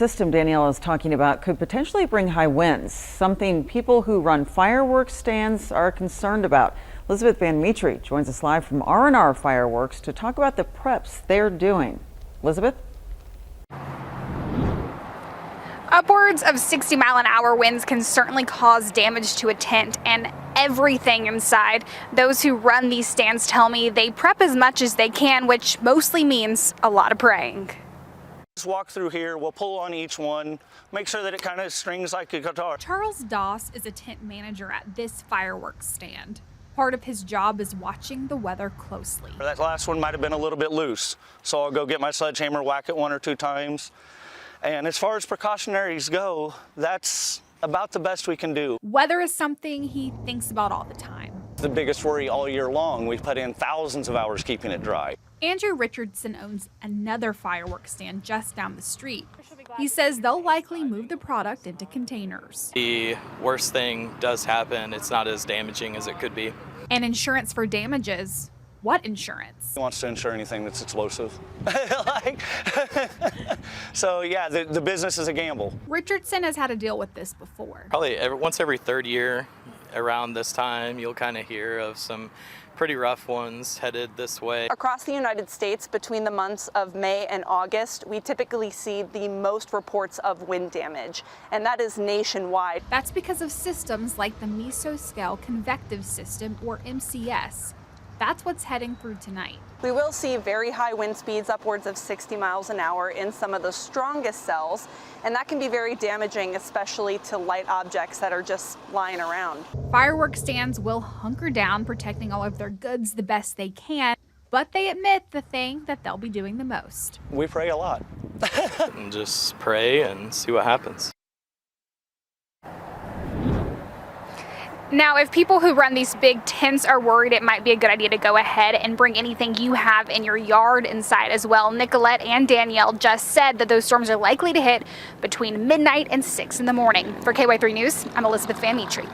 System Danielle is talking about could potentially bring high winds, something people who run fireworks stands are concerned about. Elizabeth Van Mitri joins us live from R&R Fireworks to talk about the preps they're doing. Elizabeth? Upwards of 60-mile-an-hour winds can certainly cause damage to a tent and everything inside. Those who run these stands tell me they prep as much as they can, which mostly means a lot of praying. Just walk through here, we'll pull on each one, make sure that it kind of strings like a guitar. Charles Doss is a tent manager at this fireworks stand. Part of his job is watching the weather closely. That last one might have been a little bit loose, so I'll go get my sledgehammer, whack it 1 or 2 times. And as far as precautionaries go, that's about the best we can do. Weather is something he thinks about all the time. The biggest worry all year long. We've put in thousands of hours keeping it dry. Andrew Richardson owns another fireworks stand just down the street. He says they'll likely move the product into containers. The worst thing does happen, it's not as damaging as it could be. And insurance for damages. What insurance? Who wants to insure anything that's explosive? So yeah, the business is a gamble. Richardson has had to deal with this before. Probably once every third year around this time, you'll kind of hear of some pretty rough ones headed this way. Across the United States, between the months of May and August, we typically see the most reports of wind damage, and that is nationwide. That's because of systems like the Mesoscale Convective System, or MCS. That's what's heading through tonight. We will see very high wind speeds, upwards of 60 miles an hour in some of the strongest cells, and that can be very damaging, especially to light objects that are just lying around. Fireworks stands will hunker down, protecting all of their goods the best they can, but they admit the thing that they'll be doing the most. We pray a lot. And just pray and see what happens. Now, if people who run these big tents are worried, it might be a good idea to go ahead and bring anything you have in your yard inside as well. Nicolette and Danielle just said that those storms are likely to hit between midnight and 6 in the morning. For KY3 News, I'm Elizabeth Van Mitri.